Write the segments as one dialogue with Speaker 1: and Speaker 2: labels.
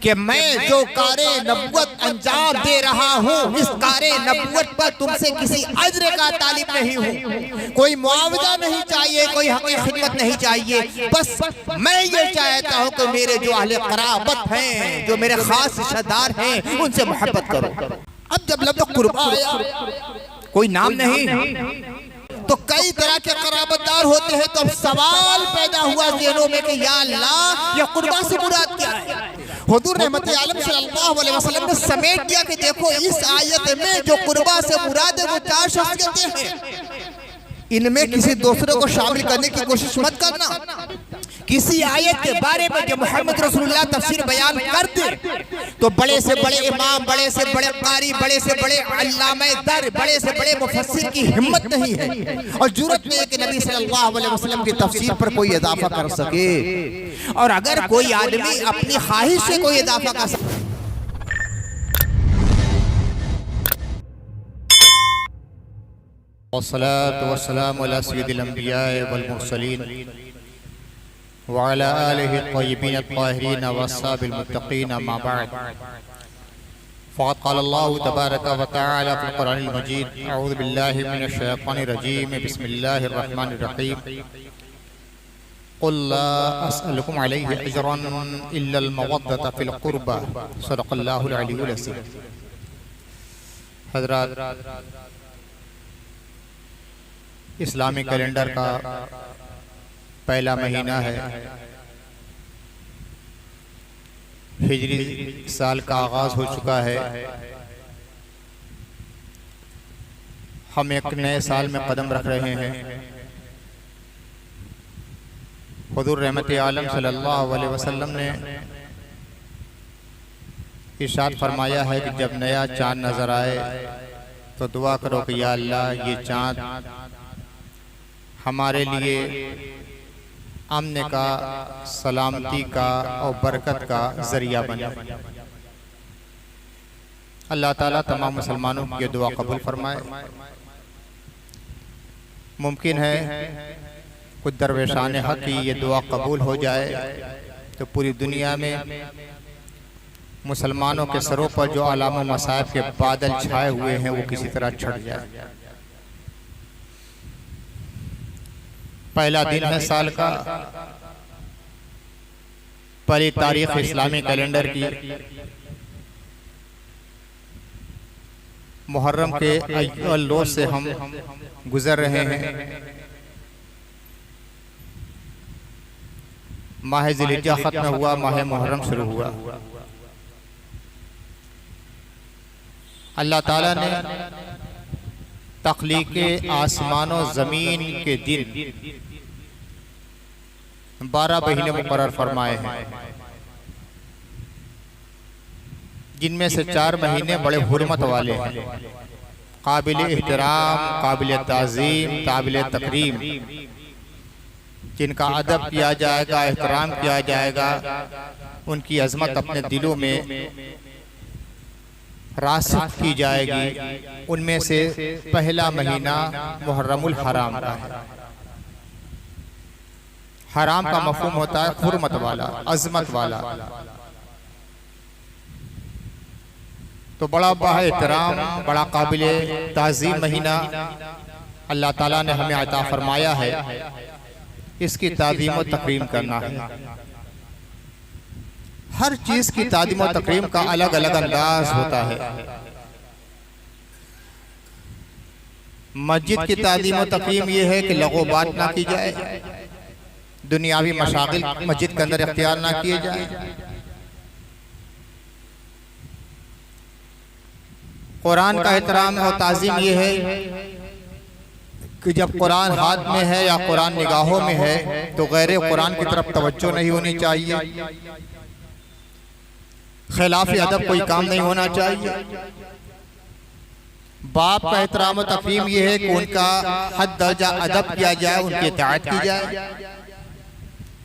Speaker 1: कि मैं जो कारे नबुवत अंजाम दे रहा हूँ, इस कारे नबुवत पर तुमसे किसी अज्र का तालिब नहीं हूँ, कोई मुआवजा नहीं चाहिए, कोई हक़ खिदमत नहीं चाहिए। बस मैं ये चाहता हूँ कि मेरे जो अहले क़राबत हैं, जो मेरे खास रिश्तेदार हैं, उनसे मोहब्बत करो। अब जब लफ्ज़ कुर्बा आया, कोई नाम नहीं तो कई तरह के क़राबतदार होते हैं। तो अब सवाल पैदा हुआ ज़हनों में कि या अल्लाह, ये कुर्बा से मुराद क्या है? हुज़ूर रहमत आलम सल्लल्लाहु अलैहि वसल्लम ने समेट दिया कि देखो, इस आयत में जो कुर्बा से मुराद है वो 4 शख्सियतें हैं। इनमें किसी दूसरे को शामिल करने की कोशिश मत करना। किसी आयत के बारे में जो मोहम्मद रसूलुल्लाह तफसीर बयान कर दे तो बड़े से बड़े इमाम, बड़े से बड़े कारी, बड़े से बड़े अल्लामा दर, बड़े से बड़े मुफस्सिर की हिम्मत नहीं है और जुर्रत नहीं है कि नबी सल्लल्लाहु अलैहि वसल्लम की तफसीर पर कोई इजाफा कर सके। और अगर कोई आदमी अपनी ख्वाहिश से कोई इजाफा कर सके,
Speaker 2: वस्सलातु वस्सलामु अला सय्यिदिल अंबिया वल मुरसलीन व अला आलिहि त्वय्यिबीन अत्ताहिरीन व अस्हाबिल मुत्तकीन अम्मा बअद। फ़क़द क़ाल अल्लाहु तबारक व तआला फ़िल क़ुरआनिल मजीद, अऊज़ु बिल्लाहि मिनश शैतानिर रजीम, बिस्मिल्लाहिर रहमानिर रहीम। क़ुल ला अस्अलुकुम अलैहि अजरन इल्लल मवद्दत फ़िल क़ुरबा। सदक़ल्लाहुल अलीयुल अज़ीम। हज़रात, इस्लामी कैलेंडर का पहला महीना है, हिजरी साल का आगाज़ हो चुका है। हम एक नए साल में कदम रख रहे हैं। हुज़ूर रहमत आलम सल्लल्लाहु अलैहि वसल्लम ने इरशाद फरमाया है कि जब नया चाँद नज़र आए तो दुआ करो कि या अल्लाह, ये चाँद हमारे लिए अमन का, सलामती का और बरकत का ज़रिया बने। अल्लाह ताला तमाम मुसलमानों की दुआ कबूल फरमाए। मुमकिन है कुछ दरवेशान हक़ की ये दुआ कबूल हो जाए तो पूरी दुनिया में मुसलमानों के सरों पर जो आलाम व मसाइब के बादल छाए हुए हैं वो किसी तरह छट जाए। पहला दिन है साल का, पहली तारीख इस्लामी कैलेंडर की। मुहर्रम के अव्वल रोज से हम गुजर रहे हैं। माह ज़िलहिज्जा खत्म हुआ, माह मुहर्रम शुरू हुआ। अल्लाह ताला ने तख्लीक़े आसमान और ज़मीन के दिन 12 महीने मुकर्रर फरमाए हैं, जिनमें से 4 महीने बड़े हुर्मत वाले हैं, काबिल एहतराम, काबिल ताज़ीम, काबिल तकरीम, जिनका अदब किया जाएगा, एहतराम किया जाएगा, उनकी अज़मत अपने दिलों में रासिख़ की जाएगी। उनमें से पहला महीना मुहर्रमुल हराम का है। हराम का मफ़हूम होता है हुर्मत वाला, अज़मत वाला। तो बड़ा बाएहतराम, बड़ा काबिल ताज़ीम महीना अल्लाह ताला ने हमें अता फरमाया है। इसकी ताज़ीम व तकरीम करना है। हर चीज़ की ताज़ीम व तकरीम का अलग अलग अंदाज होता है। मस्जिद की ताज़ीम व तकरीम ये है कि लगो बात ना की जाए, दुनियावी मशागिल मस्जिद के अंदर इख्तियार ना किए जाए। कुरान का एहतराम और ताज़ीम ये है कि जब कुरान हाथ में है या कुरान निगाहों में है तो गैर कुरान की तरफ तवज्जो नहीं होनी चाहिए। खिलाफ अदब कोई काम नहीं होना चाहिए। बाप का एहतराम और तकरीम ये है कि उनका हद दर्जा अदब किया जाए, उनकी इताअत की जाए।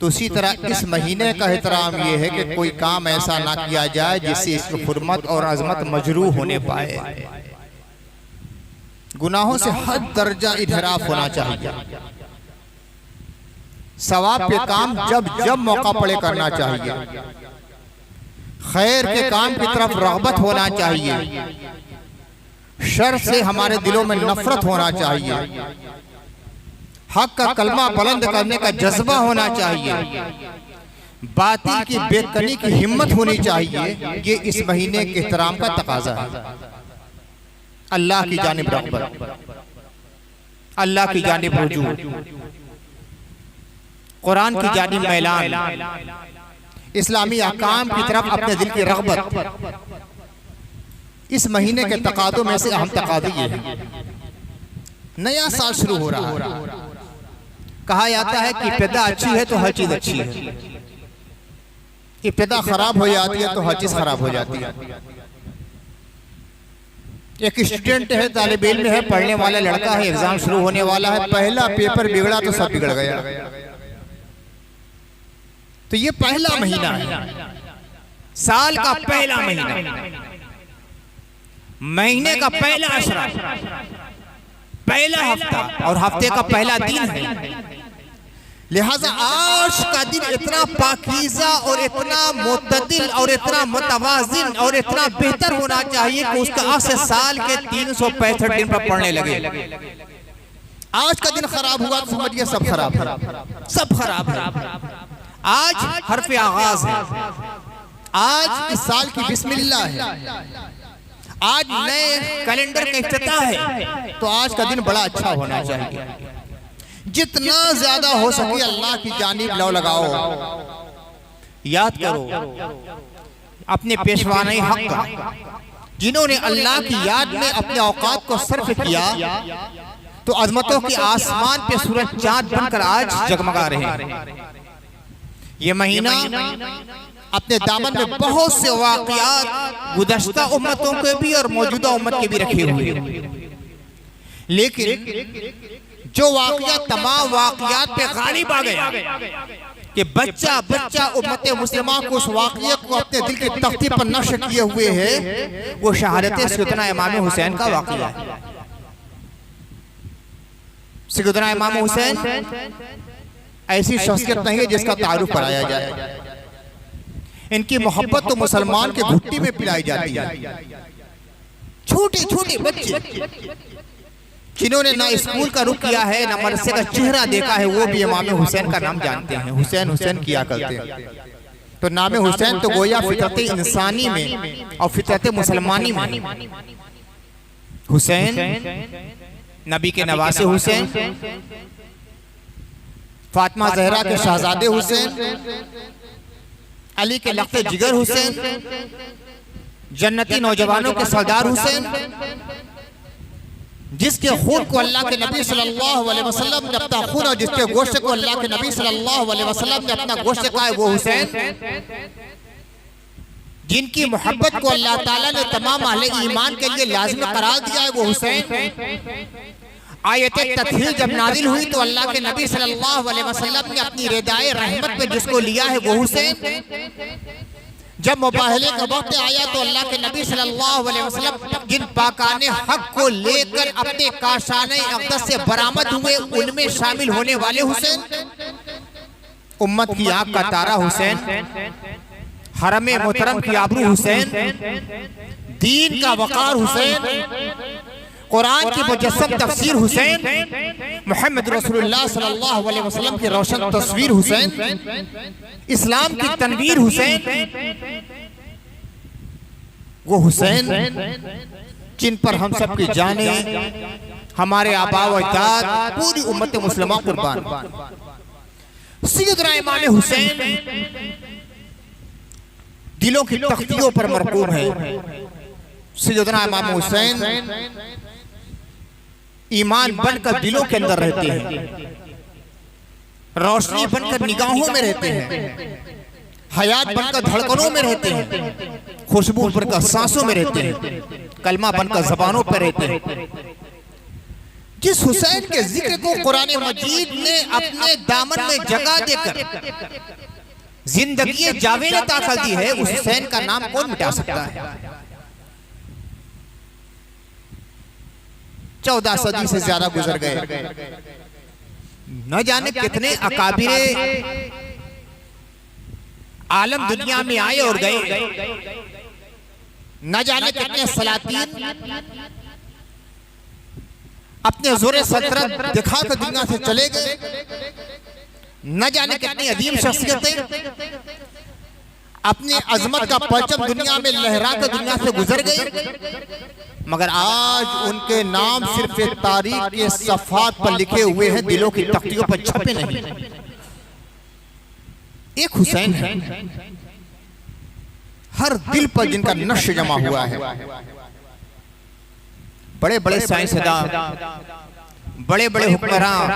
Speaker 2: तो उसी तरह इस महीने का एहतराम ये है कि कोई काम ऐसा ना किया जाए जिससे इसकी हुर्मत और अजमत मजरूह होने पाए। गुनाहों से हद दर्जा इधराफ होना चाहिए। सवाब के काम जब जब मौका पड़े करना चाहिए। खैर के काम की तरफ रग़बत होना चाहिए, शर से हमारे दिलों में नफरत होना चाहिए, हक का कलमा बुलंद करने का जज्बा होना चाहिए, बातिल की बेकनी की हिम्मत होनी चाहिए। ये इस महीने के एहतराम का तकाजा है। अल्लाह की जानिब रग़बत, अल्लाह की जानिब रुजू, कुरान की जानिब मैलान, इस्लामी अहकाम की तरफ अपने दिल की रग़बत, इस महीने के तकादों में से अहम तकादी ये है। नया साल शुरू हो रहा है। कहा जाता है कि इब्तिदा अच्छी है तो हर चीज अच्छी है, इब्तिदा खराब हो जाती है तो हर चीज खराब हो जाती है। एक स्टूडेंट है, तालिब इल्म है, पढ़ने वाला लड़का है, एग्जाम शुरू होने वाला है, पहला पेपर बिगड़ा तो सब बिगड़ गया। तो ये पहला महीना है, साल का पहला महीना, महीने का पहला अशरा, पहला हफ्ता और हफ्ते का पहला दिन है। लिहाजा आज का दिन इतना पाकीज़ा और इतना मुतदिल और इतना मुतवाज़िन और इतना बेहतर होना चाहिए कि उसका आज से साल के 365 दिन पर पड़ने लगे। आज का दिन खराब हुआ तो समझिए सब खराब है, सब खराब है। आज हर्फ आगाज है, आज इस साल की बिस्मिल्लाह है, आज नए कैलेंडर का इफ्तिताह है। तो आज का दिन बड़ा अच्छा होना चाहिए। जितना ज्यादा हो सके अल्लाह की जानिब लौ लगाओ, याद करो अपने पेशवाने हक का। जिन्होंने अल्लाह की याद में अपने औकात को सर्फ किया तो अजमतों के आसमान पे सूरज चांद बनकर आज जगमगा रहे हैं। ये महीना अपने दामन में बहुत से वाक़यात गुज़श्ता उम्मतों के भी और मौजूदा उम्मत के भी रखे हुए हैं। लेकिन जो वाक़या तमाम वाक़यात पे गालिब आ गया कि बच्चा बच्चा उम्मत मुस्लिमा को उस वाक़ये को अपने दिल की तख्ती पर नक्श किए हुए है, वो शहादत सैयदना इमाम हुसैन का वाक़या है। सैयदना इमाम हुसैन ऐसी शख्सियत नहीं है जिसका तारुफ कराया जाए। इनकी मोहब्बत तो मुसलमान के घुट्टी में पिलाई जाती है। छोटे छोटे बच्चे जिन्होंने ना स्कूल का रुख किया है, ना मदरसे का चेहरा देखा है, वो भी इमाम हुसैन का नाम जानते हैं, हुसैन हुसैन किया करते हैं। तो नाम हुसैन तो गोया फितरत इंसानी में और फितरत मुसलमानी में। हुसैन नबी के नवासे हुसैन, फातिमा ज़हरा के शहजादे हुसैन, अली के लख्ते जिगर हुसैन, जन्नती नौजवानों के सरदार हुसैन, जिसके खून को अल्लाह के नबी सल्लल्लाहु अलैहि वसल्लम ने अपना खून और जिसके गोश्त को अल्लाह के नबी सल्लल्लाहु अलैहि वसल्लम ने अपना गोश्त कहा है वो हुसैन। जिनकी मोहब्बत को अल्लाह ताला ने तमाम अहले ईमान के लिए लाज़िमी करार दिया है वो हुसैन। आयत तत्हीर जब नाजिल हुई तो अल्लाह के नबी सल्लल्लाहु अलैहि वसल्लम ने अपनी रिदाए रहमत पे जिसको लिया है वो हुसैन। जब मुबाहले का वक्त आया तो अल्लाह के नबी सल्लल्लाहु अलैहि वसल्लम जिन पाकाने हक को लेकर अपने काशाने अक़दस से बरामद हुए उनमें शामिल होने वाले हुसैन, उम्मत की आँख का तारा हुसैन, हरम मोहतरम की आबरू हुसैन, दीन का वक़ार हुसैन, कुरान की मुजस्सम तफसीर हुसैन, मोहम्मद रसूलुल्लाह सल्लल्लाहु अलैहि वसल्लम की रोशन तस्वीर हुसैन, इस्लाम की तनवीर हुसैन, वो हुसैन जिन पर हम सब की जाने, हमारे आबा व अजदाद, पूरी उम्मत मुस्लिमा कुर्बान। सैयदना इमाम हुसैन दिलों की तख्तियों पर मरकूम है। सैयदना इमाम हुसैन ईमान बनकर दिलों के अंदर रहते हैं, रोशनी बनकर निगाहों में रहते हैं, हयात बनकर धड़कनों में रहते हैं, खुशबू बनकर सांसों में रहते हैं, कलमा बनकर जबानों पर रहते हैं। जिस हुसैन के जिक्र को कुरान मजीद ने अपने दामन में जगह देकर जिंदगी जावेद ताकत दी है, उस हुसैन का नाम कौन मिटा सकता है। 14 सदी से ज्यादा गुजर गए, न जाने कितने अकाबिरे
Speaker 1: आलम दुनिया में आए और गए, न जाने कितने सलातीन अपने जोरे सल्तनत दिखाकर दुनिया से चले गए, न जाने कितनी अजीम शख्सियतें अपनी अजमत का परचम दुनिया में लहरा कर दुनिया से गुजर गई, मगर आज उनके नाम सिर्फ तारीख के सफ़ात पर लिखे हुए हैं, दिलों की तख्तियों पर छपे नहीं। एक हुसैन है हर दिल पर जिनका नक्श जमा हुआ है। बड़े बड़े साइंसदान, बड़े बड़े हुक्मरान,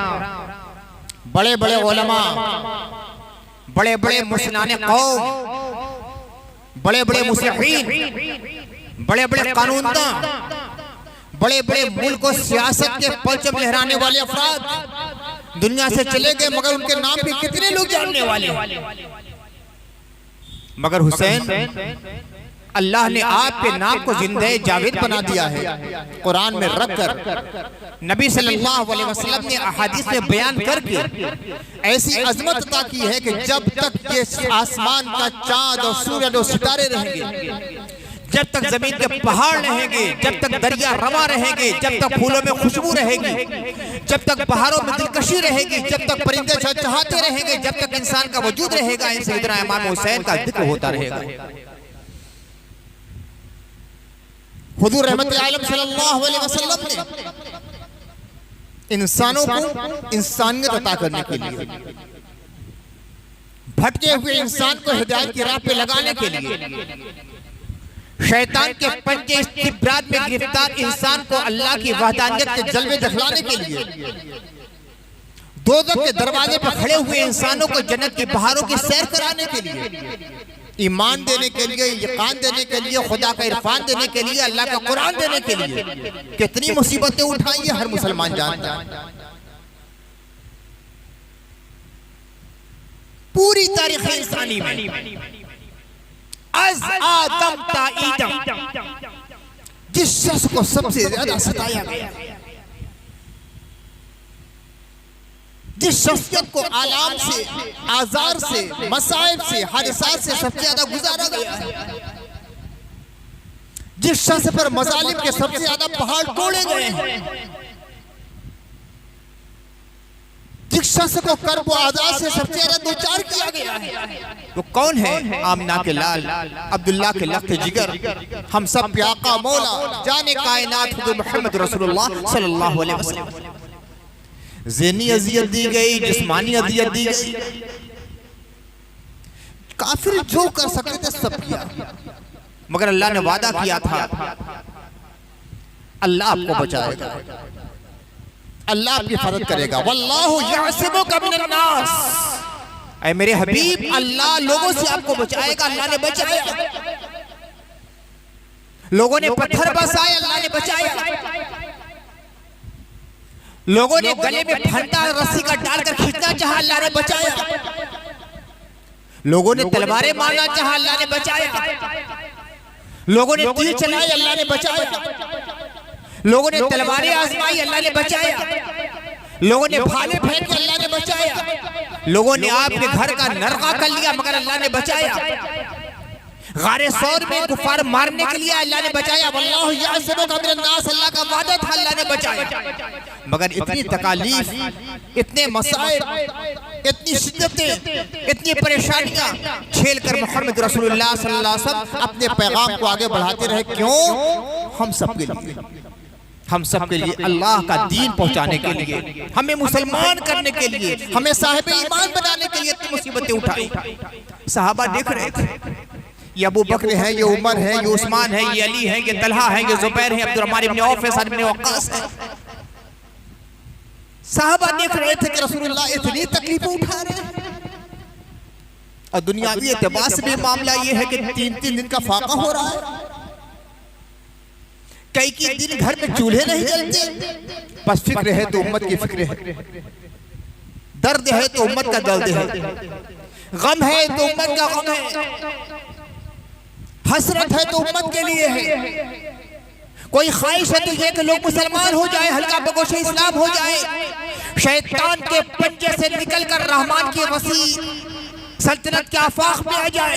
Speaker 1: बड़े बड़े उलमा, बड़े बड़े मुस्लिमाने कौम, बड़े बड़े मुस्लिहीन, बड़े बड़े कानूनदान, बड़े बड़े मुल्क और सियासत के परचम लहराने वाले अफराद दुनिया से चले गए, मगर उनके नाम भी कितने लोग जानने वाले हैं। मगर हुसैन, अल्लाह ने आपके नाम को जिंदे जावेद बना दिया है। कुरान में रख कर नबी सल्लल्लाहु अलैहि वसल्लम ने अहादीस में बयान करके ऐसी अजमत अता की है कि जब तक ये आसमान का चांद और सूरज और सितारे रहेंगे, जब तक जमीन के पहाड़ रहेंगे, जब तक दरिया रवा रहेंगे, जब तक फूलों में खुशबू रहेगी, जब तक पहाड़ों में दिलकशी रहेगी, जब तक परिंदे चहचहाते रहेंगे, जब तक इंसान का वजूद रहेगा, इन सैयदना इमाम हुसैन का जिक्र होता रहेगा। हुजूर रहमत आलम सल्लल्लाहु अलैहि वसल्लम ने इंसानों को इंसानियत अता करने के लिए, भटके हुए इंसान को हिदायत की राह पे लगाने के लिए, शैतान के पंजे इस्तिब्राद में गिरफ्तार इंसान को अल्लाह की वहदानियत के जलवे दिखलाने के लिए, दोज़ख के दरवाजे पर खड़े हुए इंसानों को जन्नत की बहारों की सैर कराने के लिए, ईमान देने के लिए, यकीन देने के लिए, खुदा का इरफान देने के लिए, अल्लाह का कुरान देने के लिए कितनी मुसीबतें उठाई है हर मुसलमान जानता है। पूरी तारीख इंसानी में अज आदम ता ईदम जिस शख्स को सबसे ज्यादा सताया गया, जिस शख्सियत को आलाम से, आजार से, मसाइब से, हादसात से सबसे ज्यादा गुजारा गया है, जिस शख्स पर मजालिम के सबसे ज्यादा पहाड़ तोड़े गए हैं, जिस शख्स को कर्ब व आजाद से सबसे ज्यादा दो चार किया गया है, वो कौन है? आमना के लाल, अब्दुल्ला के लफ्त जिगर, हम सब के आका मौला जाने कायनात हुजूर मोहम्मद रसूलुल्लाह सल्लल्लाहु अलैहि वसल्लम। ज़हनी अज़ियत दी गई, जिस्मानी अज़ियत दी गई, काफिर जो कर सकते थे सब किया, मगर अल्लाह ने वादा किया था अल्लाह आपको बचाएगा, अल्लाह आपकी हिफाजत करेगा। वल्लाहु यअसिमुका मिनन नास, ऐ मेरे हबीब अल्लाह लोगों से आपको बचाएगा। अल्लाह ने बचाया, लोगों ने पत्थर बरसाए, अल्लाह ने बचाया, लोगों ने गले में फंदा रस्सी का डालकर खींचना चाहा, अल्लाह ने बचाया, लोगों ने तलवारें मारना चाहा, अल्लाह ने बचाया, लोगों ने तीर चलाए, अल्लाह ने बचाया, लोगों ने तलवारें आजमाई, अल्लाह ने बचाया, लोगों ने भाले फेंके, अल्लाह ने बचाया, लोगों ने आपके घर का नरका कर लिया, मगर अल्लाह ने बचाया, गारे सौर में कुफार मारने के लिए अल्लाह ने बचाया। वल्लाहु यअसिमुका मिनन नास, अल्लाह का वादा था, अल्लाह ने बचाया। मगर इतनी तकालीफ, इतने मसाइब, इतनी शिद्दतें, इतनी परेशानियां झेलकर मोहम्मद रसूलुल्लाह सल्लल्लाहु अलैहि वसल्लम अपने पैगाम को आगे बढ़ाते रहे। क्यों? हम सब के लिए, हम सब के लिए, अल्लाह का दीन पहुंचाने के लिए, हमें मुसलमान करने के लिए, हमें साहिब ईमान बनाने के लिए इतनी मुसीबतें उठाई। सहाबा देख रहे थे, ये अबू बकर है, ये उमर है, ये उस्मान है, ये अली है, ये तलहा है, ये जुबैर है, अब्दुर्रहमान इब्न औफ है, साद इब्न वक्कास है। साहबा देख रहे थे कि रसूलुल्लाह इतनी तकलीफें उठा रहे हैं, और दुनियावी एतबार से भी मामला ये है कि 3-3 दिन का फाका हो रहा है, कई दिन घर में चूल्हे नहीं जलते, बस फिक्र है तो उम्मत की फिक्र है, दर्द है तो उम्मत का दर्द है, गम है तो उम्मत का गम है, हसरत है तो उम्मत के लिए है, कोई ख्वाहिश है तो ये कि लोग मुसलमान हो जाए, हल्का बगोश इस्लाम हो जाए, शैतान के पंजे से निकलकर रहमान की वसी सल्तनत के आफाक में आ जाए,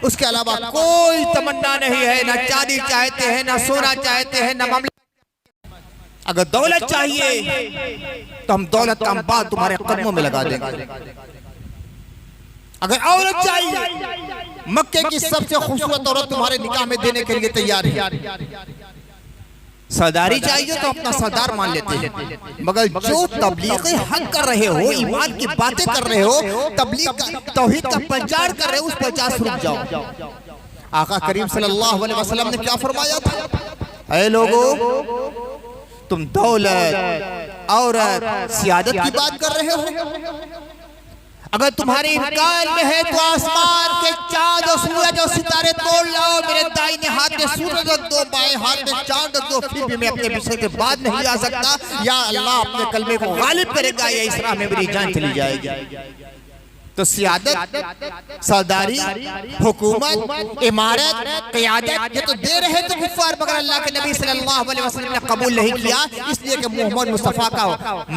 Speaker 1: उसके अलावा कोई तमन्ना नहीं है। ना चांदी चाहते हैं, ना सोना चाहते हैं, ना मामला। अगर दौलत चाहिए तो हम दौलत का अंबार तुम्हारे कदमों में लगा देंगे। अगर औरत चाहिए, मक्के की सबसे खूबसूरत औरत तुम्हारे निकाह में देने के लिए तैयार है। सरदारी चाहिए तो अपना सरदार मान लेते हैं, मगर जो तबलीग हक कर रहे हो, ईमान की बातें कर रहे हो, तबलीग तौहीद का प्रचार कर रहे हो, उस प्रचार से रुक जाओ। आका करीम सल्लल्लाहु अलैहि वसल्लम ने क्या फरमाया था? ऐ लोगों, तुम दौलत, औरत, सियादत की बात कर रहे हो। अगर तुम्हारे इम्कान में है तो आसमान के चांद और सूरज और सितारे तोड़ लाओ। मेरे दाहिने हाथ में सूरज रख दो, बाएं हाथ में चांद रख दो, फिर भी मैं अपने विषय के बाद नहीं आ सकता। या अल्लाह अपने कलमे को गालिब करेगा, या इस राह में मेरी जान चली जाएगी। तो सियादत, सरदारी, हुकूमत, इमारत, क़यादत, ये तो दे रहे थे कुफ़ार, मगर अल्लाह के नबी सल्लल्लाहु अलैहि वसल्लम ने कबूल नहीं किया, इसलिए कि मोहम्मद मुस्तफ़ा का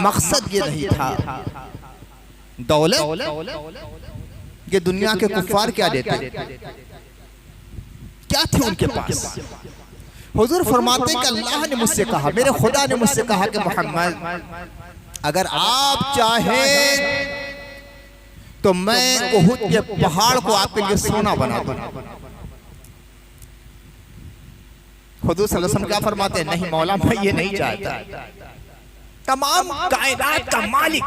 Speaker 1: मकसद ये नहीं था। दौलत, ये दुनिया के कुफ़ार क्या देते, क्या थे उनके पास? हुजूर फरमाते कि अल्लाह ने मुझसे कहा, मेरे खुदा ने मुझसे कहा कि मोहम्मद, अगर आप चाहें तो मैं उहुद के पहाड़ को आपके लिए सोना बना दूं। हुजूर सल्लल्लाहु अलैहि वसल्लम क्या फरमाते हैं? नहीं मौला, मैं ये नहीं चाहता। तमाम कायनात का मालिक,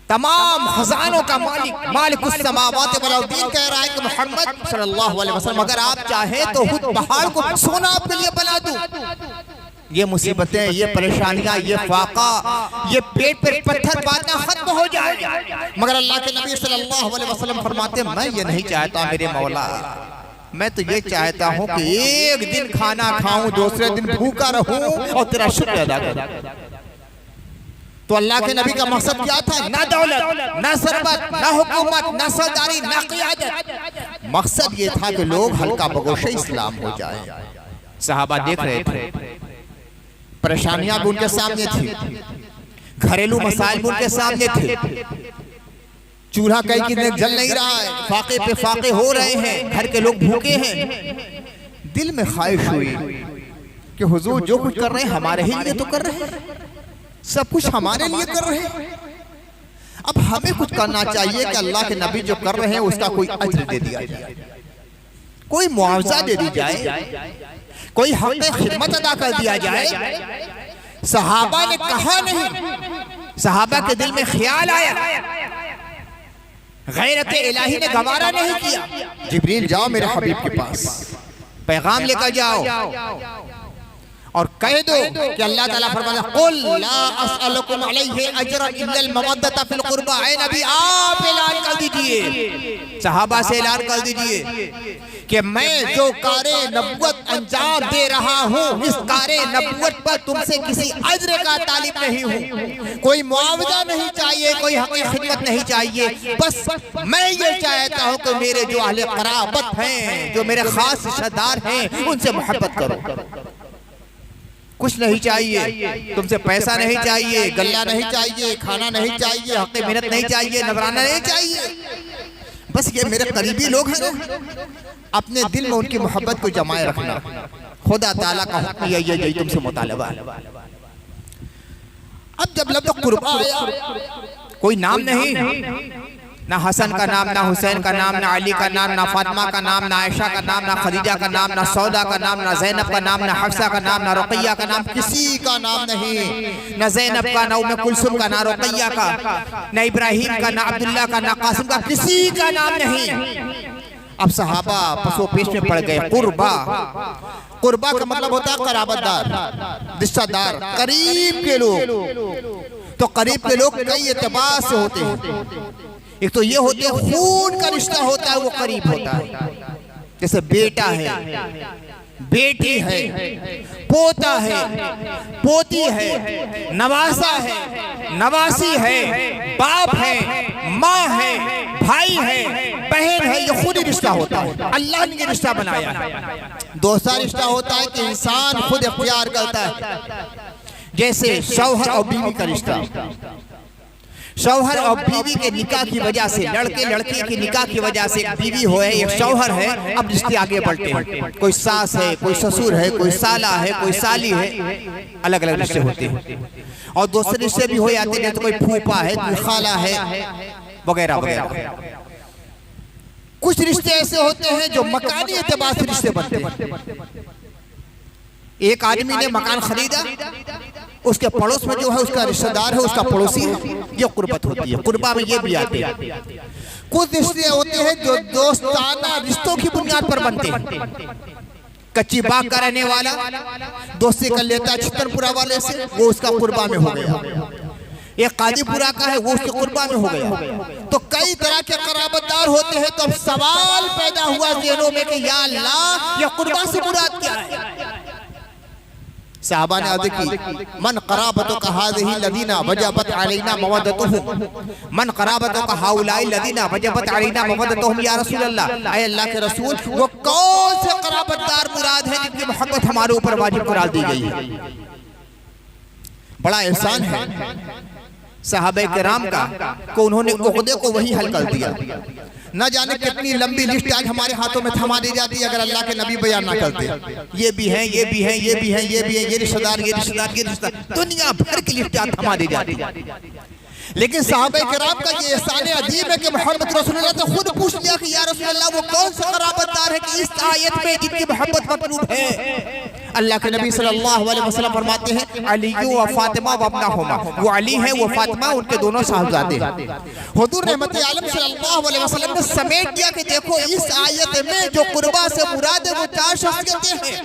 Speaker 1: तमाम खजानों का मालिक, मालिकुस समावात वल अर्द कह रहा है कि मोहम्मद सल्लल्लाहु अलैहि वसल्लम, अगर आप चाहें तो खुद पहाड़ को सोना आपके लिए बना दूं। ये मुसीबतें, ये परेशानियां, ये फाका, ये पेट पे पत्थर बांधना खत्म हो जाए। मगर अल्लाह के नबी सल्लल्लाहु अलैहि वसल्लम फरमाते हैं, मैं ये नहीं चाहता मेरे मौला, मैं तो ये चाहता हूँ कि एक दिन खाना खाऊं, दूसरे दिन भूखा रहूं और तेरा शुक्र अदा करूं। तो अल्लाह के नबी का मकसद क्या था? ना दौलत, ना सरबत, ना हुकूमत, ना सरदारी, ना क़ियादत। मकसद ये था कि लोग हल्का बगोशे इस्लाम हो जाए। सहाबा देख रहे थे, परेशानियां भी उनके सामने थी, घरेलू मसाइल भी उनके सामने थे। चूल्हा कई की जल नहीं रहा है, फाके पे फाके हो रहे हैं, घर के लोग भूखे हैं। दिल में ख्वाहिश हुई कि हुजूर जो कुछ कर रहे हैं हमारे ही लिए तो कर रहे हैं, सब कुछ हमारे लिए कर रहे हैं। अब हमें कुछ करना चाहिए कि अल्लाह के नबी जो कर रहे हैं उसका कोई अज्र दे दिया जाए, कोई मुआवजा दे दी जाए, कोई हक़ खिदमत अदा कर दिया जाए। सहाबा ने कहा नहीं, सहाबा के दिल में ख्याल आया, गैरत इलाही ने गवारा नहीं किया। जिब्रील जाओ मेरे हबीब के पास, पैगाम लेकर जाओ और कह दो कि अल्लाह ताला फरमाता है, कुल ला असअलुकुम अलैहि अजरन इल्लल मवद्दता फिल कुर्बा। ऐ नबी आप ऐलान कर दीजिए, सहाबा से ऐलान कर दीजिए कि मैं जो कारे नबुव्वत अंजाम दे रहा हूँ, इस कारे नबुव्वत पर तुमसे किसी अज्र का तालिब नहीं हूँ। कोई मुआवजा नहीं चाहिए, कोई हक़ खिदमत नहीं चाहिए। बस मैं ये चाहता हूँ कि मेरे जो अहले क़राबत हैं, जो मेरे खास रिश्तेदार हैं, उनसे मोहब्बत करो। कुछ नहीं चाहिए तुमसे, पैसा नहीं चाहिए, गल्ला नहीं चाहिए, खाना नहीं चाहिए, हक़ मेहनत नहीं चाहिए, नजराना नहीं चाहिए। बस ये मेरे करीबी लोग हैं, अपने दिल में उनकी मोहब्बत को जमाए रखना। खुदा ताला का हुक्म यही तुमसे मुतालबा है। अब जब लफ्ज़ कुर्बा आया, कोई नाम नहीं, ना हसन का नाम, ना हुसैन का नाम, ना अली का नाम, ना फातिमा का नाम, ना आयशा का नाम, ना खदीजा का नाम, ना सौदा का नाम, ना ज़ैनब का नाम, ना हफ्सा का नाम, ना रुक़ैया का नाम, किसी का नाम नहीं। ना ज़ैनब का, ना उम्मे कुलसुम का, ना रुक़ैया का, ना इब्राहिम का, ना अब्दुल्ला का, ना कासिम का, किसी का नाम नहीं। अब सहाबा पसो पेश में पड़ गए। कुर्बा, कुर्बा का मतलब होता है कराबतदार, रिश्तेदार, करीब के लोग। तो करीब के लोग कई एतबार से होते हैं। एक तो ये होते हैं खून का रिश्ता होता है, वो करीब होता है, जैसे बेटा है, बेटी है, पोता है, पोती है, नवासा है, नवासी है, बाप है, माँ है, भाई है, बहन है। ये खुद ही रिश्ता होता है, अल्लाह ने ये रिश्ता बनाया है। दूसरा रिश्ता होता है कि इंसान खुद इख्तियार करता है, जैसे शौहर और बीवी का रिश्ता। शौहर और बीवी के निकाह की वजह से, लड़के लड़की की निकाह की वजह से, एक बीवी हो है, एक शौहर है, अब रिश्ते आगे बढ़ते हैं। कोई सास है, कोई ससुर है, कोई साला है, कोई साली है, अलग अलग रिश्ते होते हैं। और दूसरे रिश्ते भी हो जाते हैं, तो कोई फूफा है, कोई खाला है, वगैरह वगैरह। कुछ रिश्ते ऐसे होते हैं जो मकानी एतबार से रिश्ते बनते हैं। एक आदमी ने मकान खरीदा, उसके पड़ोस में जो है उसका रिश्तेदार है, उसका पड़ोसी है, ये कुर्बत होती है। कुर्बा में ये भी आते हैं। कुछ रिश्ते होते हैं जो दोस्ताना रिश्तों की बुनियाद पर बनते हैं। कच्ची बाग का रहने वाला दोस्ती कर लेता है चित्तरपुरा वाले से, वो उसका कुर्बा में हो गया। एक कादीपुरा का है, वो उसके कुर्बा में हो गया। तो कई तरह के कराबतदार होते हैं। तो अब सवाल पैदा हुआ ज़हनों में कि या अल्लाह, ये कुर्बा से मुराद क्या है? सहाबा ने अर्ज़ की, मन क़राबतों का हाज़िही लदीना वजबत अलैना मवद्दतुहुम, मन क़राबतों का हाउलाई लदीना वजबत अलैना मवद्दतुहुम या रसूल अल्लाह। ऐ अल्लाह के रसूल, वो कौन से क़राबतदार मुराद है जिनकी मोहब्बत हमारे ऊपर वाजिब करार दी गई है? बड़ा एहसान है सहाबे किराम का को उन्होंने उक़दे को वही हल कर दिया। न जाने कितनी लंबी लिस्ट आज हमारे हाथों में थमा दी जाती है अगर अल्लाह के नबी बयान ना करते। ये भी हैं, ये भी हैं, ये भी हैं, ये भी हैं, ये रिश्तेदार, ये रिश्तेदार, ये रिश्तेदार, दुनिया भर की लिस्ट आज थमा दी जाती है। लेकिन सहाबे किराम का ये एहसान अजीब है कि मोहम्मद रसूलुल्लाह ने खुद पूछ लिया कि या रसूलल्लाह, वो कौन सा क़राबतदार है कि इस आयत में जिनकी मोहब्बत मतलूब है? अल्लाह के नबी सल्लल्लाहु अलैहि वसल्लम फरमाते हैं, अली व फातिमा व अब्नाहुमा, वो अली है, वो फातिमा, उनके दोनों साहबजादे हैं। हुजूर रहमत आलम सल्लल्लाहु अलैहि वसल्लम ने समेट दिया कि देखो इस आयत में जो कुर्बा से मुराद है वो 4 शख्सियतें हैं।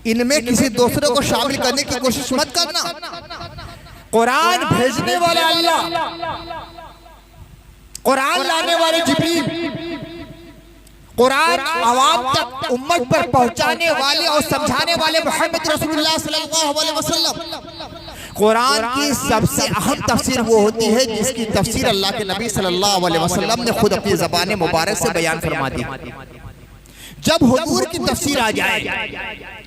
Speaker 1: इनमें किसी दूसरे को शामिल करने की कोशिश मत करना। कुरान भेजने वाला अल्लाह, कुरान लाने वाले जिब्रील, कुरान आवाम तक उम्मत पर पहुंचाने वाले और समझाने वाले मोहम्मद रसूलुल्लाह सल्लल्लाहु अलैहि वसल्लम। कुरान की सबसे अहम तफसीर वो होती है जिसकी तफसीर अल्लाह के नबी सल्लल्लाहु अलैहि वसल्लम ने खुद अपनी ज़बान मुबारक से बयान फरमा दी। जब हुजूर की तफसीर आ जाए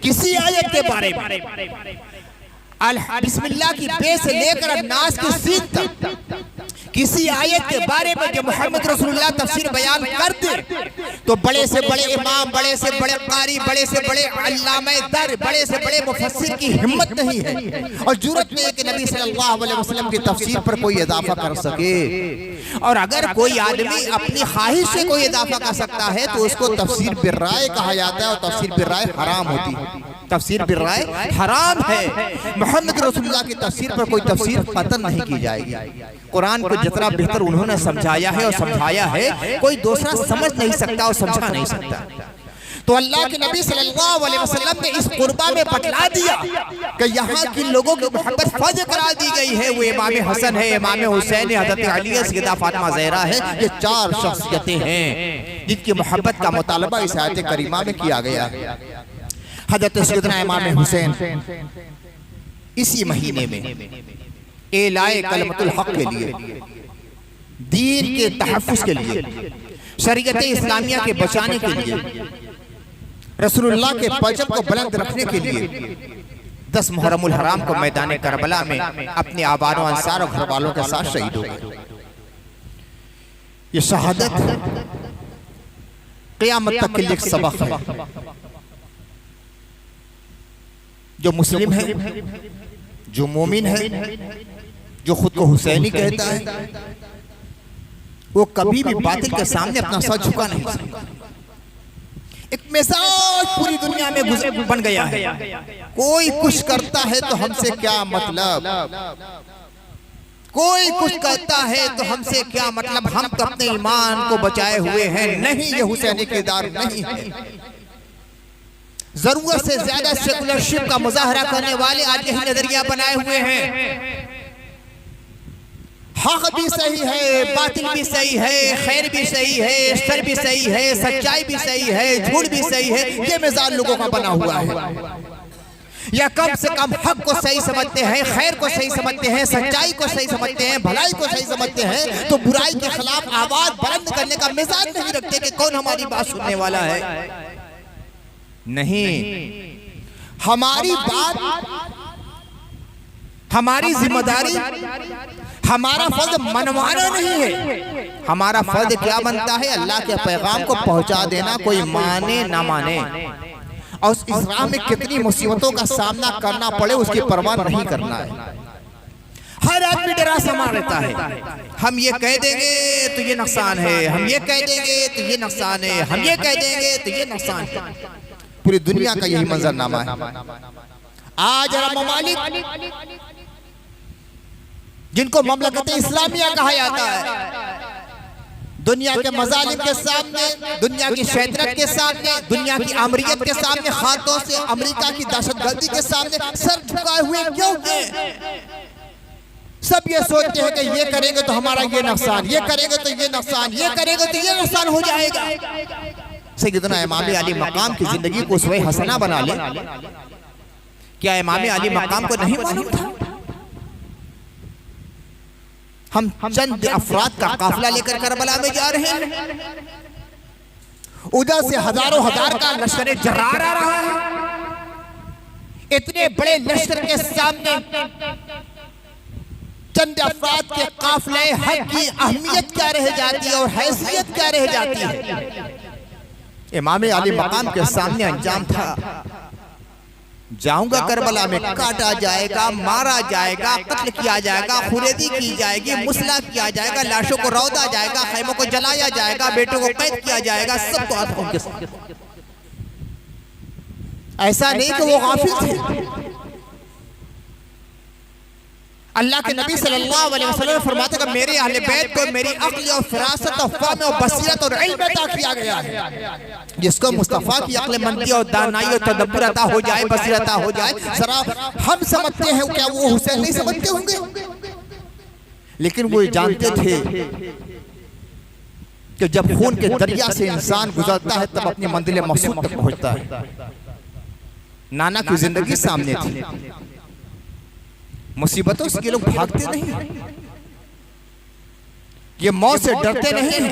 Speaker 1: किसी आयत के बारे में, बिस्मिल्लाह की बे से लेकर नास की सीन तक किसी आयत के बारे में जब मोहम्मद रसूलुल्लाह तफसीर बयान करते तो बड़े से बड़े इमाम, बड़े से बड़े कारी, बड़े से बड़े अल्लामा दर, बड़े से बड़े मुफस्सिर की हिम्मत नहीं है और जुर्रत नहीं है कि नबी सल्लल्लाहु अलैहि वसल्लम की तफसीर पर कोई इजाफा कर सके। और अगर कोई आदमी अपनी ख्वाहिश से कोई इजाफा कर सकता है तो उसको तफसीर बिर्राय कहा जाता है और तफसीर बिर्राय हराम होती है। तफसीर बिर्राय हराम है। मोहम्मद रसूलुल्लाह की तफसीर पर कोई तफसीर कतई नहीं की जाएगी। कुरान को जितना बेहतर उन्होंने समझाया है और समझाया है, कोई दूसरा समझ नहीं सकता और समझा नहीं सकता। तो अल्लाह के नबी सल्लल्लाहु अलैहि वसल्लम ने इस कुर्बा में बतला दिया कि यहाँ की लोगों की मोहब्बत फर्ज करार दी गई है। वो इमाम हसन है, इमाम हुसैन है, हज़रत अली है, सैयदा फातिमा ज़हरा है। ये 4 शख्सियतें हैं जिनकी मोहब्बत का मुतालबा इस आयत करीमा में किया गया है। हज़रत सैयदना इमाम हुसैन इसी महीने में एलाए कलमतुल हक के लिए, दीन के तहफ़्फ़ुज़ के लिए, शरीयत इस्लामिया के बचाने के लिए, रसूलुल्लाह के परचम को बुलंद रखने के लिए 10 मुहर्रमुल हराम को मैदान करबला में अपने आबाद व अंसार और घर वालों के साथ शहीद हो गए। ये शहादत क़यामत तक के लिए एक सबक है। जो मुस्लिम है, जो मोमिन है, जो खुद को हुसैनी कहता है, वो कभी भी बातिल के सामने अपना सर झुका नहीं सकता। एक मिजाज पूरी दुनिया में बन गया है, कोई कुछ करता है तो हमसे क्या मतलब, कोई कुछ करता है तो हमसे क्या मतलब, हम तो अपने ईमान को बचाए हुए हैं। नहीं, ये हुसैनी किरदार नहीं है। जरूरत से ज्यादा सेकुलरशिप का मुजाहरा करने वाले आज यही नजरिया बनाए हुए हैं। हक भी सही है, बातिल भी सही है, खैर भी सही है, शर भी सही है, सच्चाई भी सही है, झूठ भी सही है। ये मिजाज लोगों का बना हुआ है। या कम से कम हक को सही समझते हैं, खैर को सही समझते हैं, सच्चाई को सही समझते हैं, भलाई को सही समझते हैं, तो बुराई के खिलाफ आवाज बुलंद करने का मिजाज नहीं रखते कि कौन हमारी बात सुनने वाला है। नहीं, हमारी बात हमारी जिम्मेदारी, हमारा फर्ज मनवाना नहीं है। हमारा फर्ज क्या बनता है? अल्लाह के पैगाम को पहुंचा देना, कोई माने ना माने। और इस राह में कितनी मुसीबतों का सामना करना पड़े उसकी परवाह नहीं करना है। हर आदमी डरा समा रहता है। हम ये कह देंगे तो ये नुकसान है, हम ये कह देंगे तो ये नुकसान है, हम ये कह देंगे तो ये नुकसान है। पूरी दुनिया का यही मंजरनामा है। आज अरब ममालिक जिनको ममलकत इस्लामिया कहा जाता है, दुनिया के मजालिम के सामने, दुनिया की शैतानत के सामने, दुनिया की आमरीयत के सामने, हाथों से अमेरिका की दहशतगर्दी के सामने सर झुकाए हुए क्यों हैं? सब ये सोचते हैं कि ये करेंगे तो हमारा ये नुकसान, ये करेंगे तो ये नुकसान, ये करेंगे तो ये नुकसान हो जाएगा। सैयदना इमाम अली मकाम की जिंदगी को उसवे हसना बना ले। क्या इमाम अली मकाम को नहीं मालूम था? हम चंद अफराद का काफिला लेकर करबला में जा रहे हैं, उधर से हजारों हजार का लश्कर जरार आ रहा है। इतने बड़े लश्कर के सामने चंद अफराद के काफिले हक की अहमियत क्या रह जाती है और हैसियत क्या रह जाती है? इमाम अली मकाम के सामने अंजाम था, जाऊंगा करबला में, काटा जाएगा, मारा जाएगा, कत्ल किया जाएगा, खुरेदी की जाएगी, मुसला किया जाएगा, लाशों को रौदा जाएगा, खैमों को जलाया जाएगा, बेटों को कैद किया जाएगा, सबको आंखों के साथ। ऐसा नहीं कि वो गाफिल थे। अल्लाह के नबी सल्लल्लाहु अलैहि वसल्लम फरमाते हैं कि मेरे अहले बैत को मेरी अक्ल और फिरासत और फहम और बसीरत और इल्म अता किया गया है। जिसको मुस्तफा की अक्लमंदी और दानाई और तदब्बुर अता हो जाए, बसीरत अता हो जाए, जरा हम समझते हैं क्या वो हुसैन नहीं समझते होंगे? लेकिन वो जानते थे कि जब खून के दरिया से इंसान गुजरता है तब अपनी मंजिल मकसूद तक पहुंचता है। नाना की जिंदगी सामने थी, मुसीबतों से ये लोग भागते नहीं, ये मौत से डरते नहीं हैं,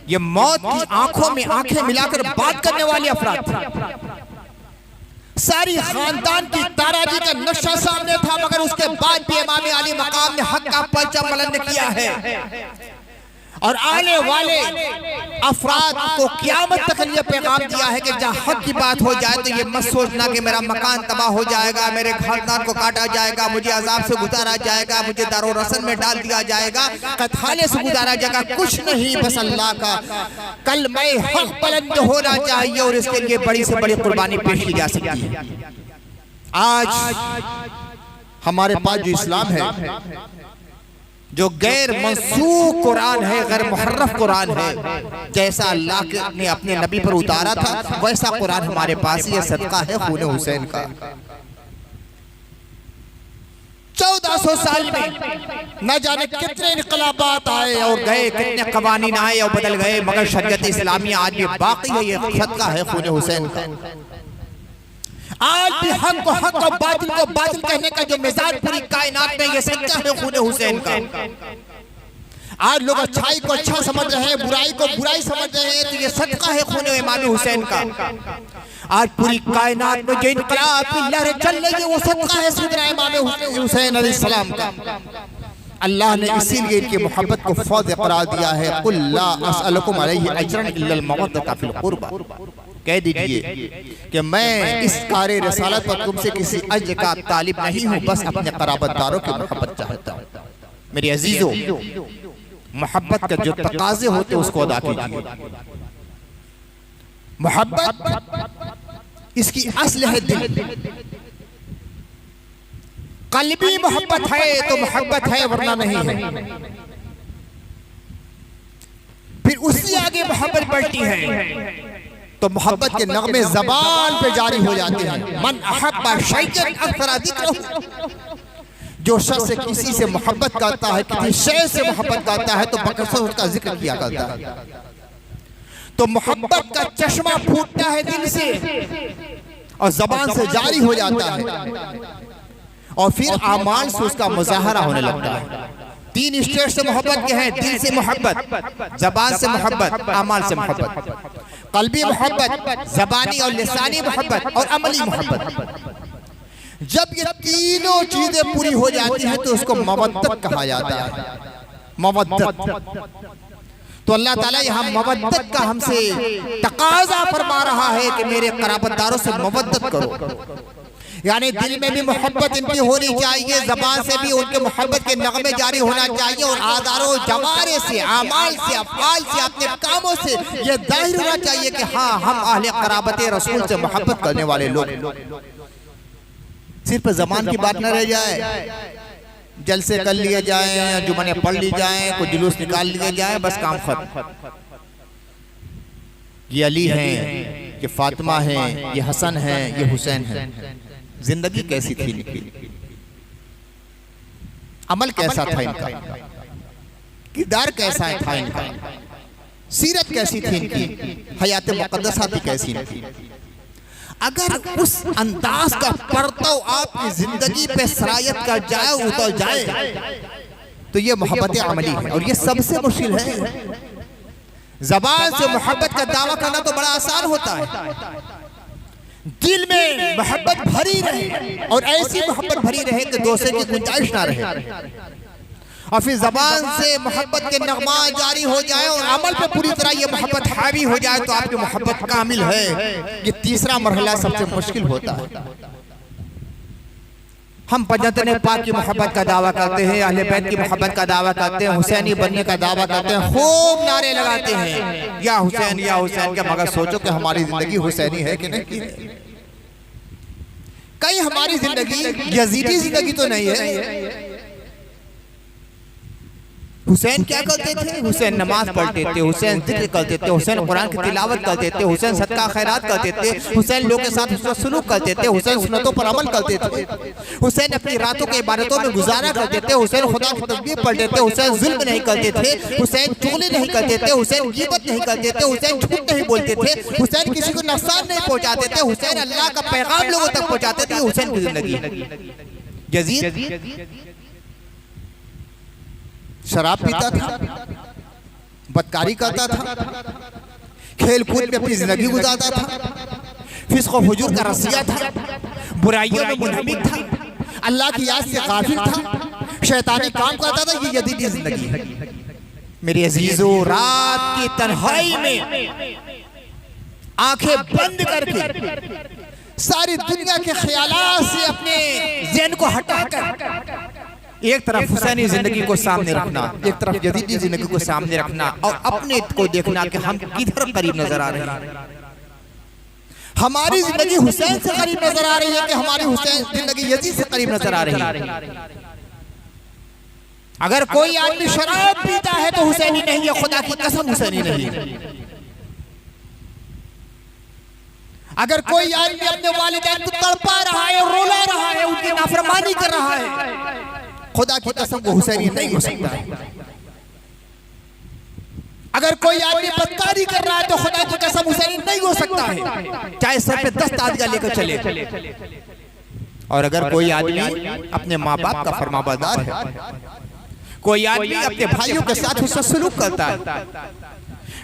Speaker 1: ये मौत की आंखों में आंखें मिलाकर बात करने वाले अफराद थे। सारी खानदान की ताराजी का नक्शा सामने था, मगर उसके बाद भी इमाम अली मकाम ने हक का परचम बुलंद किया है और आने वाले अफराद को क़यामत तक ये पैगाम दिया है कि जहाँ हक की बात हो जाए तो ये मत सोचना कि मेरा मकान तबाह हो जाएगा, मेरे खानदान को काटा जाएगा, मुझे अजाब से गुजारा जाएगा, मुझे दारो रसन में डाल दिया जाएगा, कत्ले से गुजारा जाएगा। कुछ नहीं, बस अल्लाह का कलमा हक बुलंद होना चाहिए और इसके लिए बड़ी से बड़ी कुर्बानी पेश की जा सकती है। आज हमारे पास जो इस्लाम है, जो गैर मंसूख कुरान है, गैर मुहर्रफ कुरान है, जैसा अल्लाह ने अपने नबी पर उतारा था वैसा कुरान हमारे पास ही है। सदका है खून हुसैन का। 1400 साल में न जाने कितने इनकलाबात आए और गए, कितने कवानीन आए और बदल गए, मगर शरीयत इस्लामिया आज भी बाकी है। ये सदका है खून हुसैन का। आज भी हक को हक और बातिल को बातिल कहने का जो मिजाज पूरी कायनात में, ये सच्चा है खून हुसैन का। आज लोग अच्छाई को अच्छा समझ रहे हैं, बुराई को बुराई समझ रहे हैं, तो ये सदका है खून इमाम हुसैन का। आज पूरी कायनात में जो इनकलाब की लहरें चल रही है वो सदका है सैयदना इमाम हुसैन अलैहिस्सलाम का। अल्लाह ने इसीलिए इनकी मोहब्बत को फौज करार दिया है। कुल ला असअलुकुम अलैहि अजरन इल्लल मवद्दत फिल कुर्बा। कह दीजिए कि मैं इस कार्य रिसालत पर तुमसे किसी अज्र का तालिब नहीं हूँ, बस अपने क़राबतदारों की मोहब्बत चाहता हूँ। मेरे अजीजों, मोहब्बत के जो तकाजे होते उसको अदा कीजिए। मोहब्बत इसकी असल है दिल। कल्बी मोहब्बत है तो मोहब्बत है, वरना नहीं है। फिर उससे आगे मोहब्बत बढ़ती है तो मोहब्बत के नगमे ज़बान पे जारी हो जाते हैं। मन अहब्बा शैअन अक्सर ज़िक्रुहु, जो शख्स किसी से मोहब्बत करता है, किसी शय से मोहब्बत करता है तो बकसर उसका जिक्र किया करता है। तो मोहब्बत का चश्मा फूटता है दिल से और ज़बान से जारी हो जाता है और फिर आमाल से उसका मुज़ाहरा होने लगता है। 3 स्टेज से मोहब्बत के हैं, दिल से मोहब्बत, जबान से मोहब्बत, अमाल से मोहब्बत। कल्बी मोहब्बत, जबानी और लिसानी मोहब्बत और अमली मोहब्बत। जब ये तीनों चीजें पूरी हो जाती हैं तो उसको मवद्दत कहा जाता है। मवद्दत, तो अल्लाह ताला यहाँ मवद्दत का हमसे तकाजा फरमा रहा है कि मेरे कराबतदारों से मवद्दत करो। यानी दिल में भी मोहब्बत इनकी होनी चाहिए, जबान से भी उनके मोहब्बत के नगमे जारी होना चाहिए, और आदारों जवारे से, आमाल से, अफआल से, अपने कामों से ये जाहिर होना चाहिए कि हाँ हम अहले कराबत रसूल से मोहब्बत करने वाले लोग। सिर्फ जबान की बात न रह जाए, जलसे कर लिए जाए, जुमने पढ़ ली जाए, कोई जुलूस निकाल लिए जाए, बस काम खत्म। ये अली हैं, ये फातिमा हैं, ये हसन हैं, ये हुसैन हैं। जिंदगी कैसी थी इनकी, अमल कैसा था इनका, किरदार कैसा था इनका, सीरत कैसी थी इनकी, हयात मुक़द्दसा थी कैसी इनकी। अगर उस अंदाज का परतव आपकी जिंदगी पे सरायत कर जाए, उतर जाए, तो ये मोहब्बत अमली है। और ये सबसे मुश्किल है। जबान से मोहब्बत का दावा करना तो बड़ा आसान होता है, दिल में मोहब्बत भरी रहे, और ऐसी मोहब्बत भरी रहे कि दूसरे की गुंजाइश ना रहे, और फिर जबान से मोहब्बत के नगमा जारी हो जाए और अमल पे पूरी तरह ये मोहब्बत हावी हो जाए तो आपकी मोहब्बत कामिल है। ये तीसरा मरहला सबसे मुश्किल होता है। हम पंजतन पाक की मोहब्बत का दावा करते हैं, अहले बैत की मोहब्बत का दावा करते हैं, हुसैनी बनने का दावा करते हैं, खूब नारे लगाते हैं या हुसैन या हुसैन के, मगर सोचो कि हमारी जिंदगी हुसैनी है कि नहीं है? कहीं हमारी जिंदगी यजीदी जिंदगी तो नहीं है। हुसैन क्या करते थे? हुसैन नमाज पढ़ते थे, हुसैन जिक्र करते थे, हुसैन कुरान की तिलावत करते थे, हुसैन सदका खैरात करते थे, हुसैन लोगों के साथ हुस्न सलूक करते थे, हुसैन सुन्नतों पर अमल करते थे, हुसैन अपनी रातों के इबादतों में गुजारा करते थे, हुसैन खुदा की तस्बीह पढ़ते थे, हुसैन जुल्म नहीं करते थे, हुसैन चुगली नहीं करते थे, हुसैन गिबत नहीं करते थे, हुसैन झूठ नहीं बोलते थे, हुसैन किसी को नुकसान नहीं पहुंचाते थे, हुसैन अल्लाह का पैगाम लोगों तक पहुंचाते थे। हुसैन की जिंदगी। यजीद शराब पीता था, बदकारी करता था, खेल कूद में अपनी जिंदगी गुजारता था, फिस्क और हुजूर का रसिया था, बुराइयों में मुनहमिक था, अल्लाह की याद से गाफिल था, शैतानी काम करता था। ये यजीदी जिंदगी है। मेरे अजीजों, रात की तन्हाई में आंखें बंद करके सारी दुनिया के ख्यालात से अपने ज़हन को हटाकर एक तरफ हुसैनी जिंदगी को सामने रखना, एक तरफ यजीदी जिंदगी को सामने रखना, और अपने को देखना कि हम किधर करीब नजर आ रहे हैं। हमारी जिंदगी हुसैन से करीब नजर आ रही है कि हमारी हुसैन जिंदगी यजीद से करीब नजर आ रही है। अगर कोई आदमी शराब पीता है तो हुसैनी नहीं है, खुदा की कसम हुसैनी नहीं है। अगर कोई आदमी अपने वालिदैन को तड़पा रहा है, रोला रहा है, उनकी नाफरमानी कर रहा है, खुदा की कसम वो हुसैनी नहीं हो सकता है। अगर कोई आदमी बदकारी कर रहा है तो खुदा की कसम हुसैनी नहीं हो सकता है, चाहे सर पे 10 ताजिया लेकर चले। और अगर कोई आदमी अपने माँ बाप का फरमाबरदार है, कोई आदमी अपने भाइयों के साथ हुस्न सलूक करता है,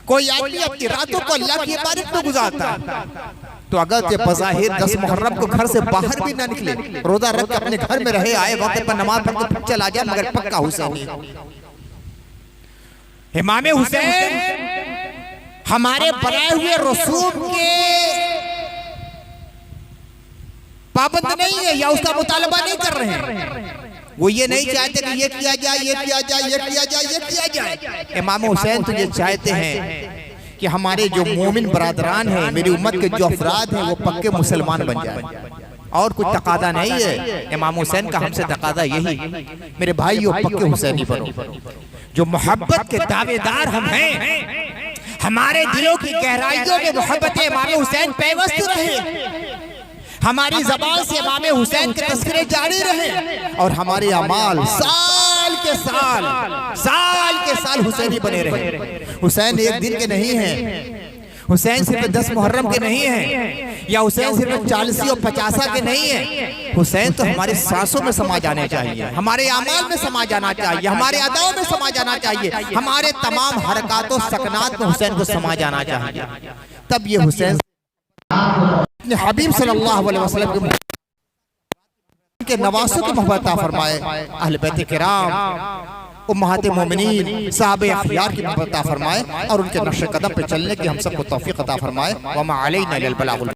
Speaker 1: कोई आदमी अपनी रातों को अल्लाह की इबादत में गुजारता है, तो अगर ते बज़ाहिर 10 मुहर्रम को घर से बाहर भी ना निकले, रोजा रख के अपने घर में रहे, आए वक्त पर नमाज पढ़ के चला जाए, मगर पक्का हुसैनी। इमाम हुसैन हमारे बनाए हुए रसूल के पाबंद नहीं है या उसका मुतालबा नहीं कर रहे हैं। वो ये नहीं चाहते कि ये किया जाए, ये किया जाए, ये किया जाए, ये किया जाए। इमाम हुसैन तो ये चाहते हैं कि हमारे जो मोमिन बरादरान हैं, मेरी उम्मत के जो अफराद हैं, वो पक्के मुसलमान बन जाए। और कुछ तकादा नहीं है। इमाम हुसैन का हमसे तकादा यही, मेरे भाइयों पक्के हुसैनी बनो। जो मोहब्बत के दावेदार हम हैं, हमारे दिलों की गहराइयों में मोहब्बत इमाम हुसैन पैवस्त रहे, हमारी जबान से इमाम हुसैन के तस्करे जारी रहे, और हमारे अमाल साल के साल हुसैनी बने रहे। हुसैन एक दिन के नहीं हैं, हुसैन सिर्फ 10 मुहर्रम के नहीं हैं, या हुसैन सिर्फ 40 और 50 के नहीं है। हुसैन तो हमारे सांसों में समा जाने चाहिए, हमारे अमाल में समा जाना चाहिए, हमारे अदाओं में समा जाना चाहिए, हमारे तमाम हरकातों सकनात में हुसैन को समा जाना चाहिए। तब ये हुसैन हबीब सल्लल्लाहु अलैहि वसल्लम उनके नवासों की मोहब्बत अता फरमाए, अहले बैत किराम उम्महात मोमिनीन साहबे अखयार की मोहब्बत अता फरमाए और उनके नक्शे कदम पे चलने की हम सबको तौफीक अता फरमाए। वमा अलैना इल्लल बलागुल